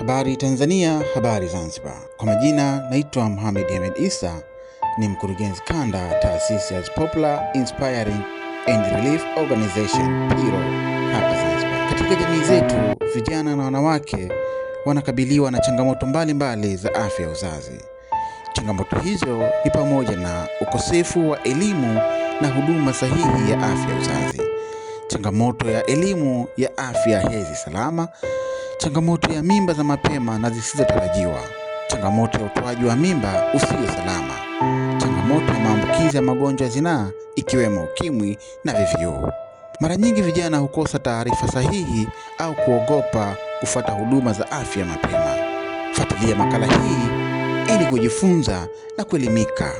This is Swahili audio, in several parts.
Habari Tanzania, habari Zanzibar. Kwa majina naitwa Mohamed Ahmed Isa, ni mkurugenzi kanda taasisi ya Popular Inspiring and Relief Organization PIRO hapa Zanzibar. Katika jamii zetu, vijana na wanawake wanakabiliwa na changamoto mbalimbali za afya ya uzazi. Changamoto hizo ni pamoja na ukosefu wa elimu na huduma sahihi ya afya ya uzazi, changamoto ya elimu ya afya hedhi salama, changamoto ya mimba za mapema na zisizotarajiwa, changamoto ya utoaji wa mimba usio salama, changamoto ya maambukizi ya magonjwa ya zinaa ikiwemo ukimwi na VVU. Mara nyingi vijana hukosa taarifa sahihi au kuogopa kufuata huduma za afya mapema. Fuatilia makala hii ili kujifunza na kuelimika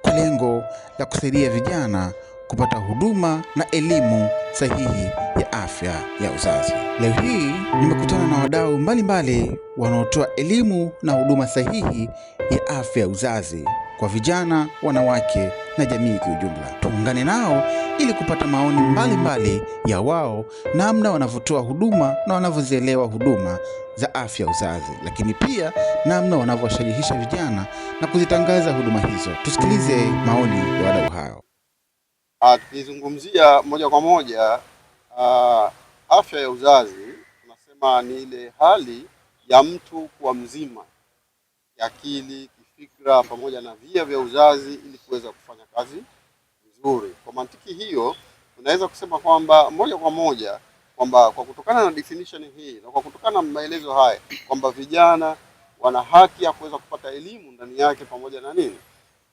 kwa lengo la kusaidia vijana kupata huduma na elimu sahihi ya afya ya uzazi. Leo hii nimekutana na wadau mbalimbali wanaotoa elimu na huduma sahihi ya afya ya uzazi kwa vijana, wanawake na jamii kwa ujumla. Tuungane nao ili kupata maoni mbalimbali ya wao, namna wanavyotoa huduma na wanavyozielewa huduma za afya ya uzazi, lakini pia namna wanavyowashajihisha vijana na kuzitangaza huduma hizo. Tusikilize maoni ya wadau hao. Tukizungumzia moja kwa moja afya ya uzazi, tunasema ni ile hali ya mtu kuwa mzima kiakili, kifikra pamoja na via vya uzazi ili kuweza kufanya kazi vizuri. Kwa mantiki hiyo, tunaweza kusema kwamba moja kwa moja kwamba kwa kutokana na definition hii na kwa kutokana na maelezo haya kwamba vijana wana haki ya kuweza kupata elimu ndani yake pamoja na nini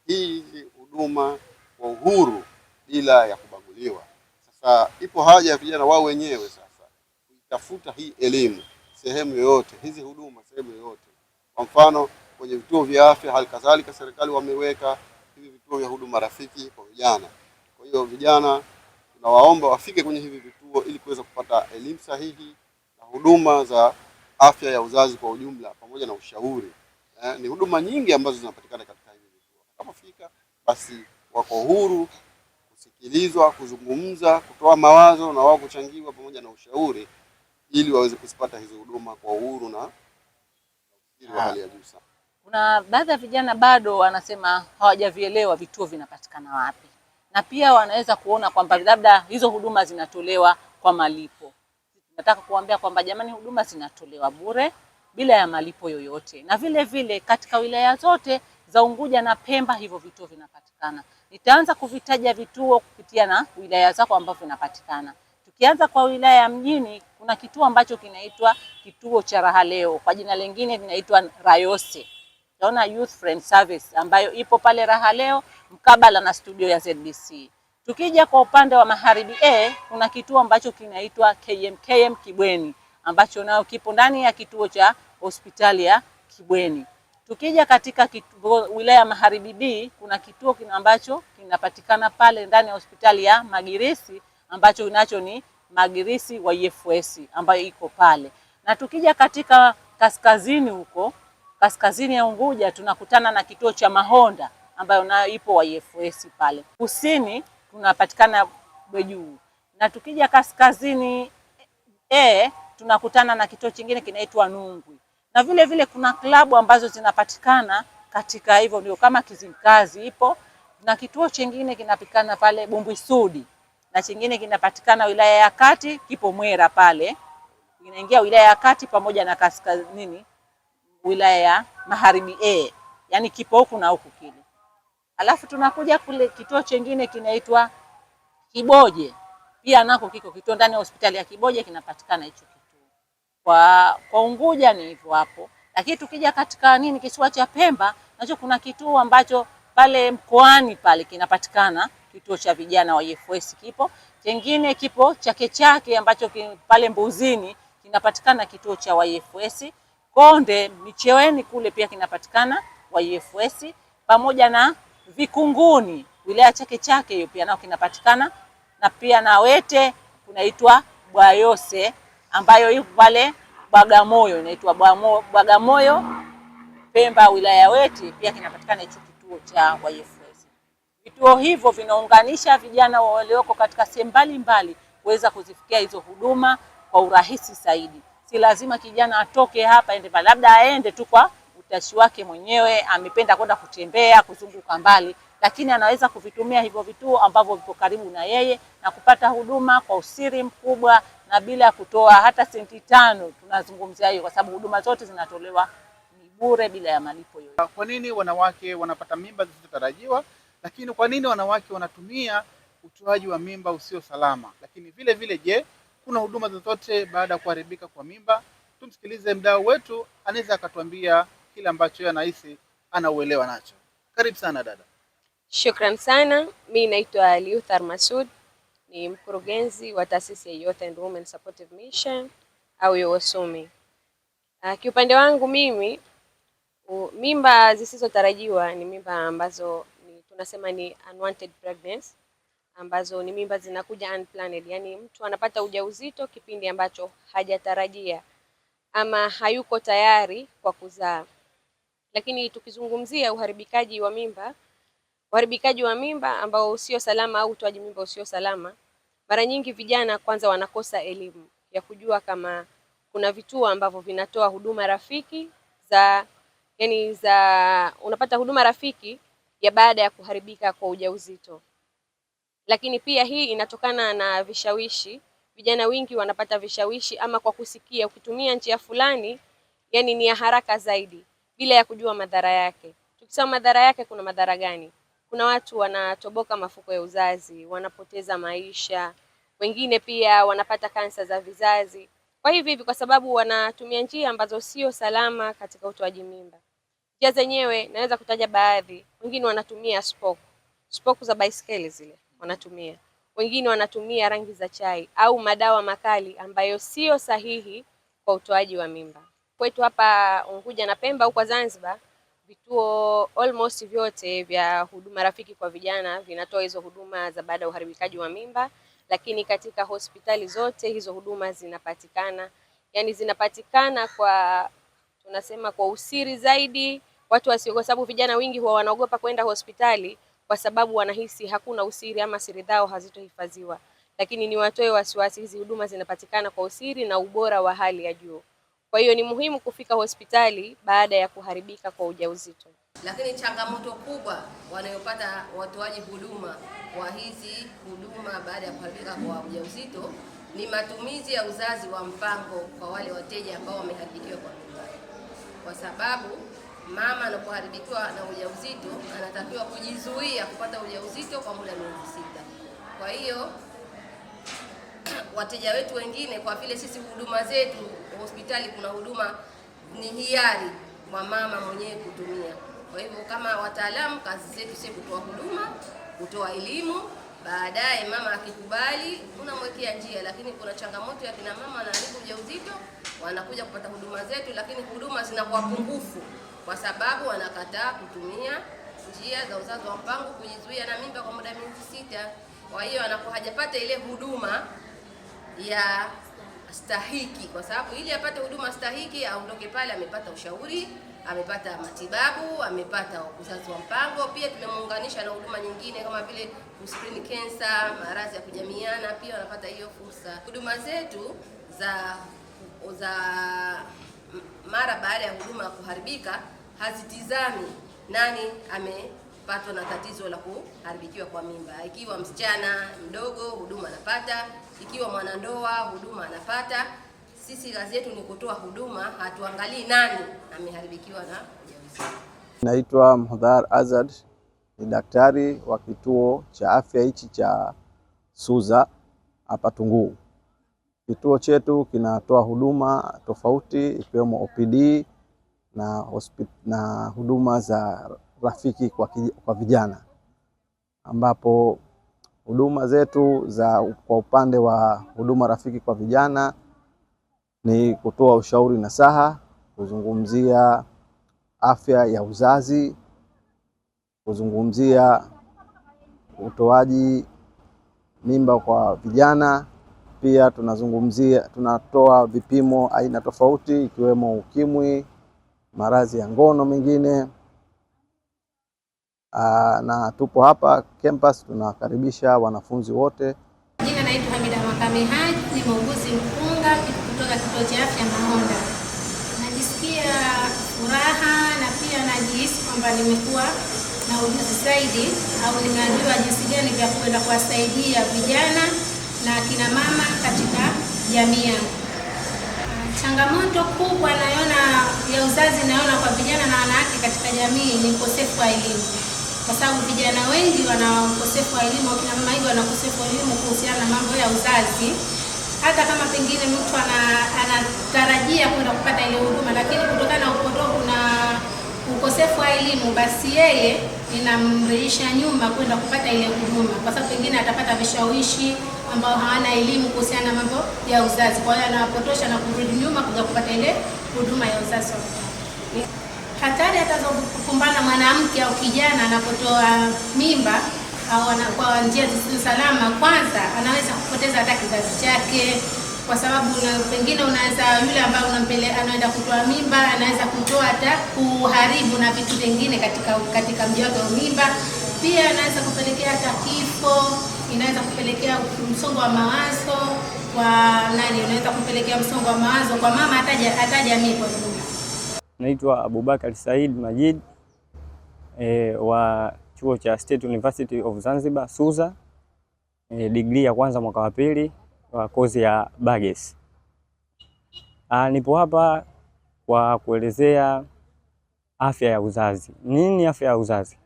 hii huduma kwa uhuru bila ya kubaguliwa. Sasa ipo haja ya vijana wao wenyewe sasa kuitafuta hii elimu sehemu yoyote, hizi huduma sehemu yoyote. Kwa mfano kwenye vituo vya afya, hali kadhalika serikali wameweka hivi vituo vya huduma rafiki kwa vijana. Kwa hiyo vijana tunawaomba wafike kwenye hivi vituo ili kuweza kupata elimu sahihi na huduma za afya ya uzazi kwa ujumla pamoja na ushauri. Ni huduma nyingi ambazo zinapatikana katika hivi vituo. Kama fika basi wako huru kusikilizwa, kuzungumza, kutoa mawazo na wao kuchangiwa pamoja na ushauri ili waweze kupata hizo huduma kwa uhuru na hali ya juu sana. Kuna baadhi ya vijana bado wanasema hawajavielewa vituo vinapatikana wapi, na pia wanaweza kuona kwamba labda hizo huduma zinatolewa kwa malipo. Nataka kuambia kwamba jamani, huduma zinatolewa bure bila ya malipo yoyote, na vile vile katika wilaya zote za Unguja na Pemba hivyo vituo vinapatikana. Nitaanza kuvitaja vituo kupitia na wilaya zako ambavyo vinapatikana. Tukianza kwa wilaya ya Mjini, kuna kituo ambacho kinaitwa kituo cha Raha Leo, kwa jina lingine kinaitwa Rayose. Naona Youth Friend Service ambayo ipo pale Raha Leo mkabala na studio ya ZBC. Tukija kwa upande wa Magharibi kuna kituo ambacho kinaitwa KMKM Kibweni ambacho nao kipo ndani ya kituo cha hospitali ya Kibweni. Tukija katika wilaya ya Magharibi B, kuna kituo ambacho kinapatikana pale ndani ya hospitali ya Magirisi ambacho nacho ni Magirisi wa YFS ambayo iko pale. Na tukija katika kaskazini huko, kaskazini ya Unguja, tunakutana na kituo cha Mahonda ambayo nayo ipo wa YFS pale. Kusini tunapatikana Bwejuu. Na tukija kaskazini tunakutana na kituo kingine kinaitwa Nungwi. Na vile vile kuna klabu ambazo zinapatikana katika hivyo ndio kama Kizimkazi ipo, na kituo kingine kinapatikana pale Bumbwisudi, na kingine kinapatikana wilaya ya Kati kipo Mwera pale. Inaingia wilaya ya Kati pamoja na kaskazini wilaya ya Magharibi yani kipo huku na huku kile. Alafu tunakuja kule kituo kingine kinaitwa Kiboje. Pia nako kiko kituo ndani ya hospitali ya Kiboje kinapatikana hicho kituo. Kwa Unguja ni hivyo hapo. Lakini tukija katika kisiwa cha Pemba, nacho kuna kituo ambacho pale mkoani pale kinapatikana, kituo cha vijana wa YFS kipo. Kingine kipo Chake Chake ambacho pale Mbuzini kinapatikana kituo cha YFS. Konde Micheweni kule pia kinapatikana YFS, pamoja na Vikunguni wilaya Chake Chake hiyo pia nao kinapatikana, na pia na Wete kunaitwa Bwayose ambayo ipo pale Bagamoyo, inaitwa Bagamoyo Pemba wilaya ya Wete pia kinapatikana hicho kituo cha YFS. Vituo hivyo vinaunganisha vijana walioko katika sehemu mbalimbali kuweza kuzifikia hizo huduma kwa urahisi zaidi. Si lazima kijana atoke hapa ende pale, labda aende tu kwa utashi wake mwenyewe, amependa kwenda kutembea, kuzunguka mbali, lakini anaweza kuvitumia hivyo vituo ambavyo vipo karibu na yeye na kupata huduma kwa usiri mkubwa na bila kutoa hata senti 5. Tunazungumzia hiyo kwa sababu huduma zote zinatolewa ni bure bila ya malipo yoyote. Kwa nini wanawake wanapata mimba zisizotarajiwa, lakini kwa nini wanawake wanatumia utoaji wa mimba usio salama? Lakini vile vile, je, kuna huduma zozote baada ya kuharibika kwa mimba? Tumsikilize mdau wetu, anaweza akatuambia kile ambacho yeye anahisi anauelewa nacho. Karibu sana dada. Shukran sana. Mimi naitwa Liuthar Masud, ni mkurugenzi wa taasisi ya Youth and Women Supportive Mission au YOWOSUMI. Kiupande wangu mimi, mimba zisizotarajiwa ni mimba ambazo tunasema ni unwanted pregnancy, ambazo ni mimba zinakuja unplanned, yani mtu anapata ujauzito kipindi ambacho hajatarajia ama hayuko tayari kwa kuzaa. Lakini tukizungumzia uharibikaji wa mimba ambao sio salama au utoaji mimba usio salama, mara nyingi vijana kwanza wanakosa elimu ya kujua kama kuna vituo ambavyo vinatoa huduma rafiki unapata huduma rafiki ya baada ya kuharibika kwa ujauzito. Lakini pia hii inatokana na vishawishi. Vijana wengi wanapata vishawishi ama kwa kusikia ukitumia njia fulani, yani ni ya haraka zaidi bila ya kujua madhara yake. Tukisema madhara yake, kuna madhara gani? Kuna watu wanatoboka mafuko ya uzazi, wanapoteza maisha, wengine pia wanapata kansa za vizazi. Kwa hivi kwa sababu wanatumia njia ambazo sio salama katika utoaji mimba. Njia zenyewe naweza kutaja baadhi. Wengine wanatumia spoku za baiskeli zile wanatumia. Wengine wanatumia rangi za chai au madawa makali ambayo sio sahihi kwa utoaji wa mimba. Kwetu hapa Unguja na Pemba huko Zanzibar, vituo almost vyote vya huduma rafiki kwa vijana vinatoa hizo huduma za baada ya uharibikaji wa mimba, lakini katika hospitali zote hizo huduma zinapatikana. Yani zinapatikana kwa usiri zaidi, watu wasio, kwa sababu vijana wengi huwa wanaogopa kwenda hospitali kwa sababu wanahisi hakuna usiri ama siri zao hazitohifadhiwa. Lakini ni watoe wasiwasi, hizi huduma zinapatikana kwa usiri na ubora wa hali ya juu. Kwa hiyo ni muhimu kufika hospitali baada ya kuharibika kwa ujauzito. Lakini changamoto kubwa wanayopata watoaji huduma wa hizi huduma baada ya kuharibika kwa ujauzito ni matumizi ya uzazi wa mpango kwa wale wateja ambao wameharibikiwa kwa mimba. Kwa sababu mama anapoharibikiwa na ujauzito anatakiwa kujizuia kupata ujauzito kwa muda wa miezi 6. Kwa hiyo wateja wetu wengine, kwa vile sisi huduma zetu hospitali kuna huduma ni hiari kwa mama mwenyewe kutumia. Kwa hivyo kama wataalamu, kazi zetu si kutoa huduma, kutoa elimu, baadaye mama akikubali unamwekea njia. Lakini kuna changamoto ya kina mama wanaharibu ujauzito, wanakuja kupata huduma zetu, lakini huduma zinakuwa pungufu kwa sababu wanakataa kutumia njia za uzazi wa mpango kujizuia na mimba kwa muda wa miezi 6. Kwa hiyo anakuwa hajapata ile huduma ya stahiki, kwa sababu ili apate huduma stahiki aondoke pale amepata ushauri, amepata matibabu, amepata uzazi wa mpango. Pia tumemuunganisha na huduma nyingine kama vile screen cancer, maradhi ya kujamiana, pia wanapata hiyo fursa. Huduma zetu za mara baada ya huduma kuharibika hazitizami nani amepatwa na tatizo la kuharibikiwa kwa mimba. Ikiwa msichana mdogo huduma anapata, ikiwa mwanandoa huduma anapata. Sisi kazi yetu ni kutoa huduma, hatuangalii nani ameharibikiwa na ujauzito. Naitwa Mhodhar Azad, ni daktari wa kituo cha afya hichi cha Suza hapa Tunguu. Kituo chetu kinatoa huduma tofauti ikiwemo OPD na huduma za rafiki kwa vijana, ambapo huduma zetu kwa upande wa huduma rafiki kwa vijana ni kutoa ushauri nasaha, kuzungumzia afya ya uzazi, kuzungumzia utoaji mimba kwa vijana. Pia tunatoa vipimo aina tofauti ikiwemo ukimwi, maradhi ya ngono mengine. Na tupo hapa campus, tunakaribisha wanafunzi wote. Jina naitwa Hamida Makame Haji, ni muuguzi mkunga kutoka kituo cha afya najisikia furaha na pia najihisi kwamba nimekuwa na ujuzi zaidi au ninajua jinsi gani vya kwenda kuwasaidia vijana na kina mama katika jamii yangu. Changamoto kubwa naona ya uzazi naona kwa vijana na wanawake katika jamii ni ukosefu wa elimu. Kwa sababu vijana wengi wana ukosefu wa elimu, kina mama wengi wana ukosefu wa elimu kuhusiana na mambo ya uzazi. Hata kama pengine mtu anatarajia kwenda kupata ile huduma, lakini kutokana na upotovu na ukosefu wa elimu, basi yeye inamrejesha nyuma kwenda kupata ile huduma, kwa sababu pengine atapata vishawishi ambao hawana elimu kuhusiana na mambo ya uzazi. Kwa hiyo anawapotosha na kurudi nyuma kuja kupata ile huduma ya uzazi. Hatari atazokumbana mwanamke au kijana anapotoa mimba au kwa njia zisizo salama, kwanza anaweza kupoteza hata kizazi chake, kwa sababu pengine unaweza yule ambaye anaenda kutoa mimba anaweza kutoa hata kuharibu na vitu vingine katika mji wake wa mimba. Pia anaweza kupelekea hata kifo, inaweza kupelekea msongo wa mawazo kwa unaweza kupelekea msongo wa mawazo kwa mama hata jamii kwa jumla. Naitwa Abubakar Said Majid wa chuo cha State University of Zanzibar SUZA, degree ya kwanza mwaka wa pili wa kozi ya Bages. Nipo hapa kwa kuelezea afya ya uzazi. Nini afya ya uzazi?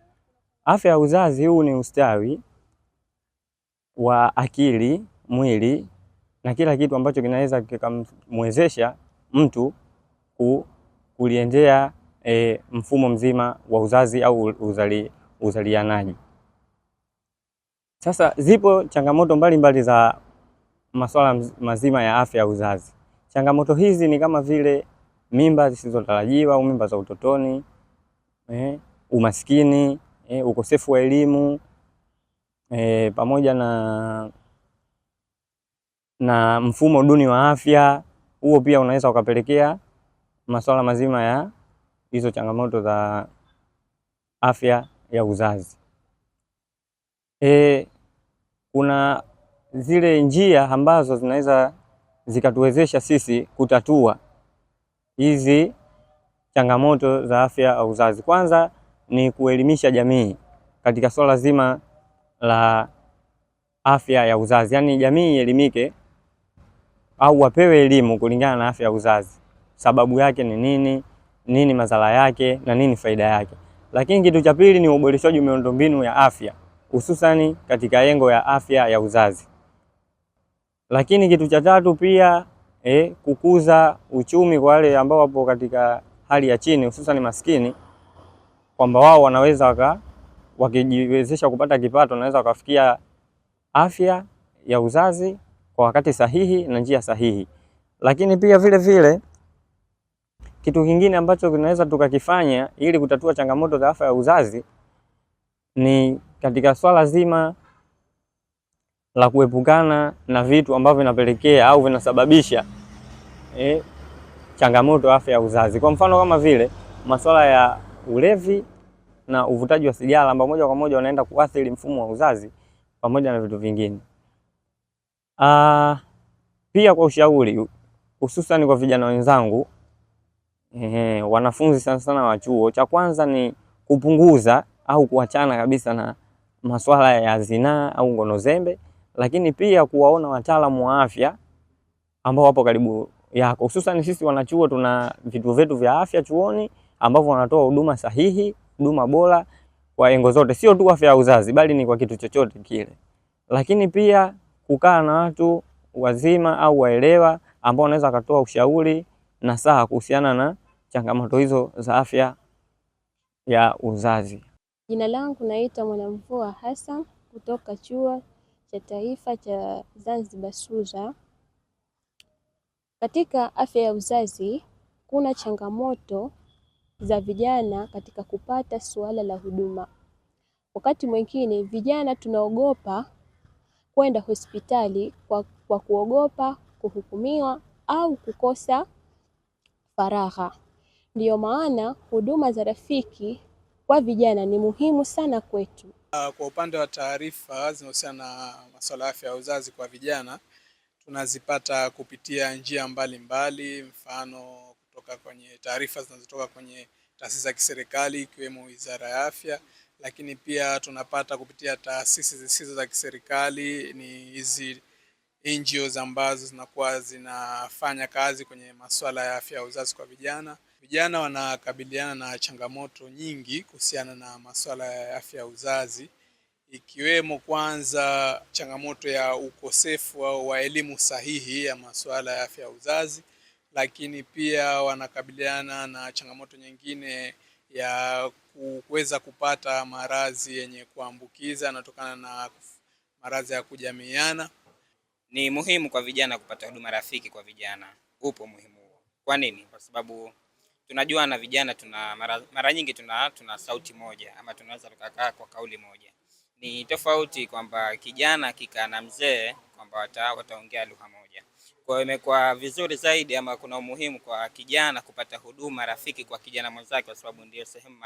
Afya ya uzazi huu ni ustawi wa akili, mwili na kila kitu ambacho kinaweza kikamwezesha mtu kuliendea mfumo mzima wa uzazi au uzalianaji. Sasa zipo changamoto mbalimbali za masuala mazima ya afya ya uzazi. Changamoto hizi ni kama vile mimba zisizotarajiwa au mimba za utotoni, umaskini, ukosefu wa elimu, pamoja na mfumo duni wa afya. Huo pia unaweza ukapelekea masuala mazima ya hizo changamoto za afya ya uzazi. Kuna zile njia ambazo zinaweza zikatuwezesha sisi kutatua hizi changamoto za afya ya uzazi. Kwanza ni kuelimisha jamii katika swala zima la afya ya uzazi. Yaani jamii ielimike au wapewe elimu kulingana na afya ya uzazi. Sababu yake ni nini madhara yake na nini faida yake. Lakini kitu cha pili ni uboreshaji wa miundombinu ya afya, hususani katika lengo ya afya ya uzazi. Lakini kitu cha tatu pia kukuza uchumi kwa wale ambao wapo katika hali ya chini, hususani maskini, kwamba wao wanaweza wakijiwezesha kupata kipato, wanaweza wakafikia afya ya uzazi kwa wakati sahihi na njia sahihi. Lakini pia vile vile kitu kingine ambacho tunaweza tukakifanya ili kutatua changamoto za afya ya uzazi ni katika swala zima la kuepukana na vitu ambavyo vinapelekea au vinasababisha changamoto ya afya ya uzazi. Kwa mfano kama vile masuala ya ulevi na uvutaji wa sigara ambao moja kwa moja wanaenda kuathiri mfumo wa uzazi pamoja na vitu vingine. Pia kwa ushauri hususan kwa vijana wenzangu, wanafunzi sana wa chuo, cha kwanza ni kupunguza au kuachana kabisa na masuala ya zinaa au ngono zembe, lakini pia kuwaona wataalamu wa afya ambao wapo karibu yako. Hususan sisi wanachuo tuna vituo vyetu vya afya chuoni ambavyo wanatoa huduma sahihi, huduma bora kwa engo zote, sio tu afya ya uzazi bali ni kwa kitu chochote kile. Lakini pia kukaa na watu wazima au waelewa ambao wanaweza kutoa ushauri na saha kuhusiana na changamoto hizo za afya ya uzazi. Jina langu naitwa Mwanamvua Hassan kutoka Chuo cha Taifa cha Zanzibar SUZA. Katika afya ya uzazi kuna changamoto za vijana katika kupata suala la huduma. Wakati mwingine vijana tunaogopa kwenda hospitali kwa kuogopa kuhukumiwa au kukosa faragha. Ndiyo maana huduma za rafiki kwa vijana ni muhimu sana kwetu. Kwa upande wa taarifa zinazohusiana na masuala ya afya ya uzazi kwa vijana tunazipata kupitia njia mbalimbali, mfano kutoka kwenye taarifa zinazotoka kwenye taasisi za kiserikali ikiwemo Wizara ya Afya, lakini pia tunapata kupitia taasisi zisizo za kiserikali, ni hizi NGOs ambazo zinakuwa zinafanya kazi kwenye masuala ya afya ya uzazi kwa vijana. Vijana wanakabiliana na changamoto nyingi kuhusiana na masuala ya afya ya uzazi, ikiwemo kwanza changamoto ya ukosefu wa elimu sahihi ya masuala ya afya ya uzazi, lakini pia wanakabiliana na changamoto nyingine ya kuweza kupata maradhi yenye kuambukiza yanayotokana na maradhi ya kujamiiana. Ni muhimu kwa vijana kupata huduma rafiki kwa vijana. Upo muhimu huo. Kwa nini? Kwa sababu tunajua na vijana mara nyingi tuna sauti moja, ama tunaweza tukakaa kwa kauli moja. Ni tofauti kwamba kijana akikaa na mzee kwamba wataongea lugha moja. Kwa hiyo imekuwa vizuri zaidi, ama kuna umuhimu kwa kijana kupata huduma rafiki kwa kijana mwenzake, kwa sababu ndio sehemu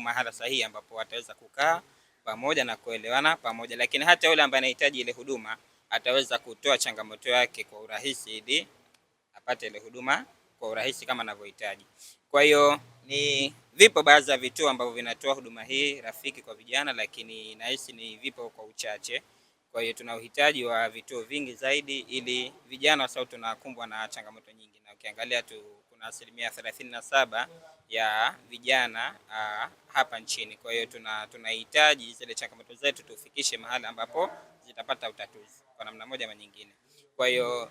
mahala sahihi ambapo wataweza kukaa pamoja na kuelewana pamoja. Lakini hata yule ambaye anahitaji ile huduma ataweza kutoa changamoto yake kwa urahisi ili apate ile huduma kwa urahisi kama anavyohitaji. Kwa hiyo vipo baadhi ya vituo ambavyo vinatoa huduma hii rafiki kwa vijana, lakini nahisi ni vipo kwa uchache. Kwa hiyo tuna uhitaji wa vituo vingi zaidi ili vijana, kwa sababu tunakumbwa na changamoto nyingi, na ukiangalia kuna 37% ya vijana hapa nchini. Kwa hiyo tunahitaji zile changamoto zetu tufikishe mahali ambapo zitapata utatuzi kwa namna moja ama nyingine. Kwa hiyo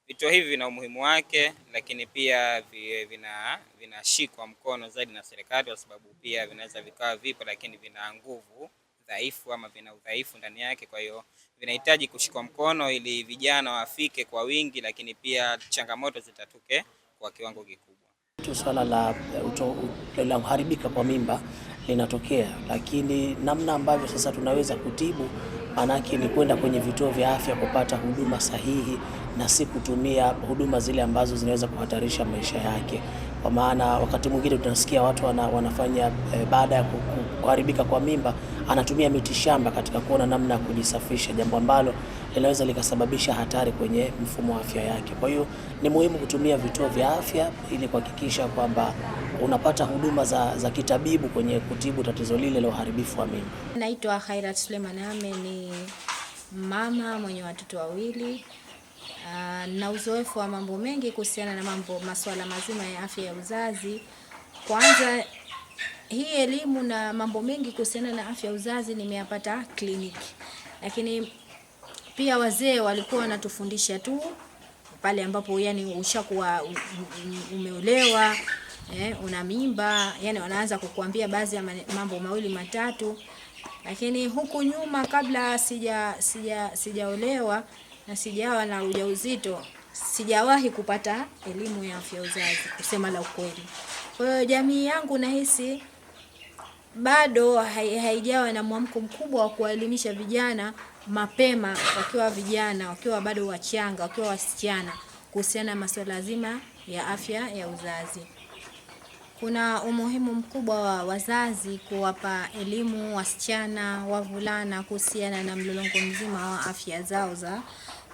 vituo hivi vina umuhimu wake, lakini pia vinashikwa mkono zaidi na serikali, kwa sababu pia vinaweza vikawa vipo lakini vina nguvu dhaifu ama vina udhaifu ndani yake. Kwa hiyo vinahitaji kushikwa mkono ili vijana wafike kwa wingi, lakini pia changamoto zitatuke kwa kiwango kikubwa. Swala la kuharibika kwa mimba linatokea, lakini namna ambavyo sasa tunaweza kutibu manake ni kwenda kwenye vituo vya afya kupata huduma sahihi na si kutumia huduma zile ambazo zinaweza kuhatarisha maisha yake. Kwa maana wakati mwingine tunasikia watu wanafanya baada ya kuharibika kwa mimba anatumia mitishamba katika kuona namna ya kujisafisha, jambo ambalo linaweza likasababisha hatari kwenye mfumo wa afya yake. Kwa hiyo ni muhimu kutumia vituo vya afya ili kuhakikisha kwamba unapata huduma za kitabibu kwenye kutibu tatizo lile la uharibifu wa mimba. Naitwa Khairat Suleiman Ame, ni mama mwenye watoto wawili. Na uzoefu wa mambo mengi kuhusiana na masuala mazima ya afya ya uzazi. Kwanza, hii elimu na mambo mengi kuhusiana na afya ya uzazi nimeyapata kliniki. Lakini pia wazee walikuwa wanatufundisha tu pale ambapo yani ushakuwa umeolewa, una mimba, yani wanaanza kukuambia baadhi ya mambo mawili matatu. Lakini huku nyuma, kabla sijaolewa na sijawa na ujauzito, sijawahi kupata elimu ya afya ya uzazi, kusema la ukweli. Kwa hiyo jamii yangu nahisi bado haijawa na mwamko mkubwa wa kuelimisha vijana mapema, wakiwa vijana, wakiwa bado wachanga, wakiwa wasichana, kuhusiana na masuala lazima ya afya ya uzazi. Kuna umuhimu mkubwa wa wazazi kuwapa elimu wasichana, wavulana kuhusiana na mlolongo mzima wa afya zao za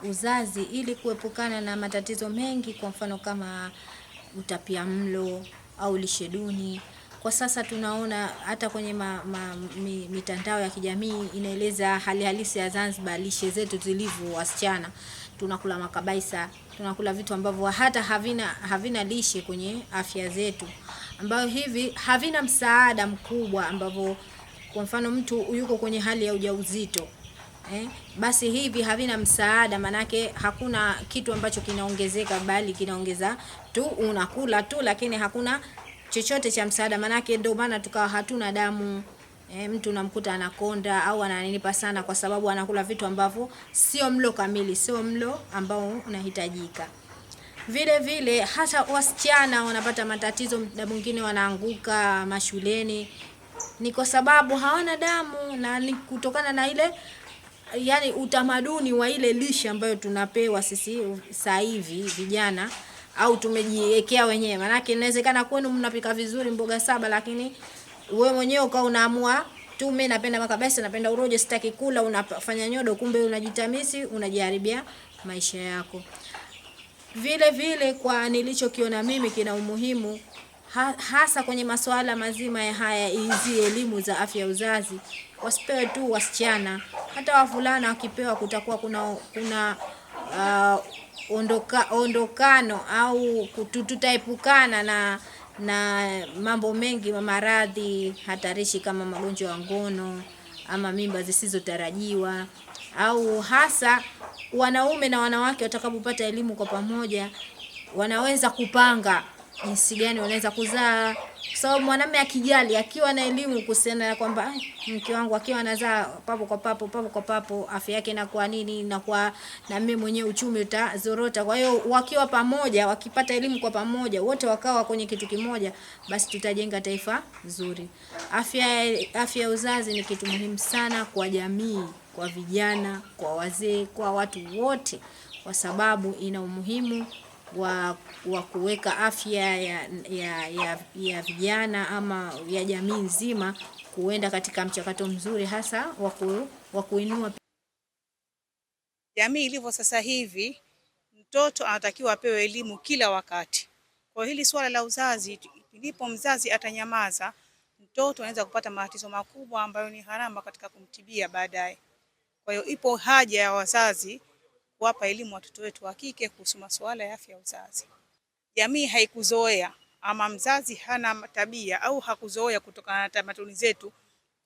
uzazi, ili kuepukana na matatizo mengi, kwa mfano kama utapiamlo au lishe duni. Kwa sasa tunaona hata kwenye mitandao ya kijamii inaeleza hali halisi ya Zanzibar, lishe zetu zilivyo wasichana. Tunakula makabaisa, tunakula vitu ambavyo hata havina lishe kwenye afya zetu, ambayo hivi havina msaada mkubwa, ambavyo kwa mfano mtu yuko kwenye hali ya ujauzito, basi hivi havina msaada, manake hakuna kitu ambacho kinaongezeka, bali kinaongeza tu, unakula tu, lakini hakuna chochote cha msaada. Manake ndio maana tukawa hatuna damu. Mtu namkuta anakonda au ananipa sana kwa sababu anakula vitu ambavyo sio mlo kamili, sio mlo ambao unahitajika. Vile vile hata wasichana wanapata matatizo, muda mwingine wanaanguka mashuleni, ni kwa sababu hawana damu, na ni kutokana na ile yani utamaduni wa ile lishe ambayo tunapewa sisi sasa hivi vijana, au tumejiwekea wenyewe. Manake inawezekana kwenu mnapika vizuri mboga 7, lakini wewe mwenyewe ukao unaamua tu, mimi napenda makabasi, napenda urojo, sitaki kula, unafanya nyodo, kumbe unajitamisi, unajiharibia maisha yako. Vile vile kwa nilichokiona mimi kina umuhimu hasa kwenye masuala mazima ya haya hizi elimu za afya ya uzazi. Wasipewe tu wasichana, hata wavulana wakipewa kutakuwa kuna ondokano au tutaepukana na mambo mengi, maradhi hatarishi kama magonjwa ya ngono ama mimba zisizotarajiwa. Au hasa wanaume na wanawake watakapopata elimu kwa pamoja, wanaweza kupanga jinsi gani wanaweza kuzaa. Sababu mwanamume akijali, akiwa na elimu kuhusiana na kwamba mke wangu akiwa anazaa papo kwa papo, afya yake inakuwa nini, inakuwa na mimi mwenyewe uchumi utazorota. Kwa hiyo wakiwa pamoja, wakipata elimu kwa pamoja, wote wakawa kwenye kitu kimoja, basi tutajenga taifa zuri. Afya ya uzazi ni kitu muhimu sana kwa jamii, kwa vijana, kwa wazee, kwa watu wote, kwa sababu ina umuhimu wa kuweka afya ya vijana ama ya jamii nzima kuenda katika mchakato mzuri, hasa wa kuinua jamii ilivyo sasa hivi. Mtoto anatakiwa apewe elimu kila wakati. Kwa hili swala la uzazi, ndipo mzazi atanyamaza, mtoto anaweza kupata matatizo makubwa ambayo ni harama katika kumtibia baadaye. Kwa hiyo ipo haja ya wazazi kuwapa elimu watoto wetu wa kike kuhusu masuala ya afya ya uzazi. Jamii haikuzoea ama mzazi hana tabia au hakuzoea kutokana na tamaduni zetu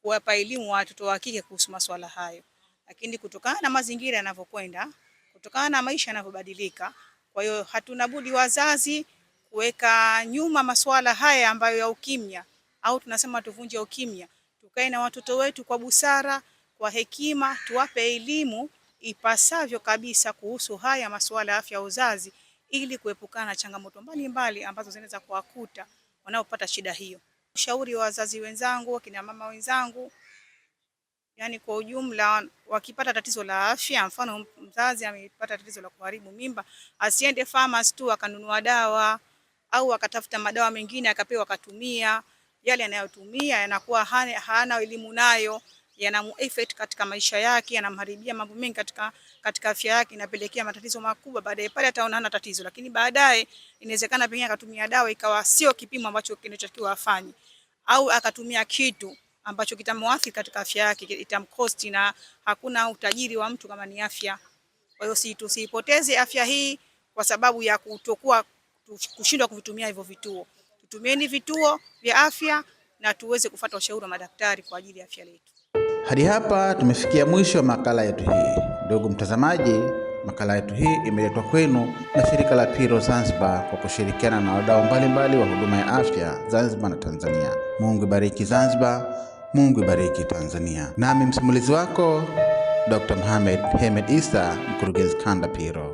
kuwapa elimu watoto wa kike kuhusu masuala hayo. Lakini kutokana na mazingira yanavyokwenda, kutokana na maisha yanavyobadilika, kwa hiyo hatuna budi wazazi kuweka nyuma masuala haya ambayo ya ukimya, au tunasema tuvunje ukimya. Tukae na watoto wetu kwa busara, kwa hekima, tuwape elimu ipasavyo kabisa kuhusu haya masuala ya afya ya uzazi, ili kuepukana na changamoto mbalimbali ambazo zinaweza kuwakuta wanaopata shida hiyo. Ushauri wa wazazi wenzangu, kina mama wenzangu, yani kwa ujumla, wakipata tatizo la afya, mfano mzazi amepata tatizo la kuharibu mimba, asiende pharmacy tu akanunua dawa au akatafuta madawa mengine akapewa akatumia. Yale anayotumia yanakuwa hana elimu nayo, yanamu effect katika maisha yake, yanamharibia mambo mengi katika afya yake, inapelekea matatizo makubwa. Baadaye pale ataona hana tatizo, lakini baadaye inawezekana pengine akatumia dawa ikawa sio kipimo ambacho kinachotakiwa afanye, au akatumia kitu ambacho kitamwathiri katika afya yake, itamcost, na hakuna utajiri wa mtu kama ni afya. Kwa hiyo tusipoteze afya hii kwa sababu ya kushindwa kuvitumia hivyo vituo. Tutumieni vituo vya afya na tuweze kufuata ushauri wa madaktari kwa ajili ya afya yetu. Hadi hapa tumefikia mwisho wa makala yetu hii. Ndugu mtazamaji, makala yetu hii imeletwa kwenu na shirika la Piro Zanzibar kwa kushirikiana na wadau mbalimbali wa huduma ya afya Zanzibar na Tanzania. Mungu ibariki Zanzibar, Mungu ibariki Tanzania. Nami msimulizi wako Dr. Mohamed Hemed Issa, mkurugenzi kanda Piro.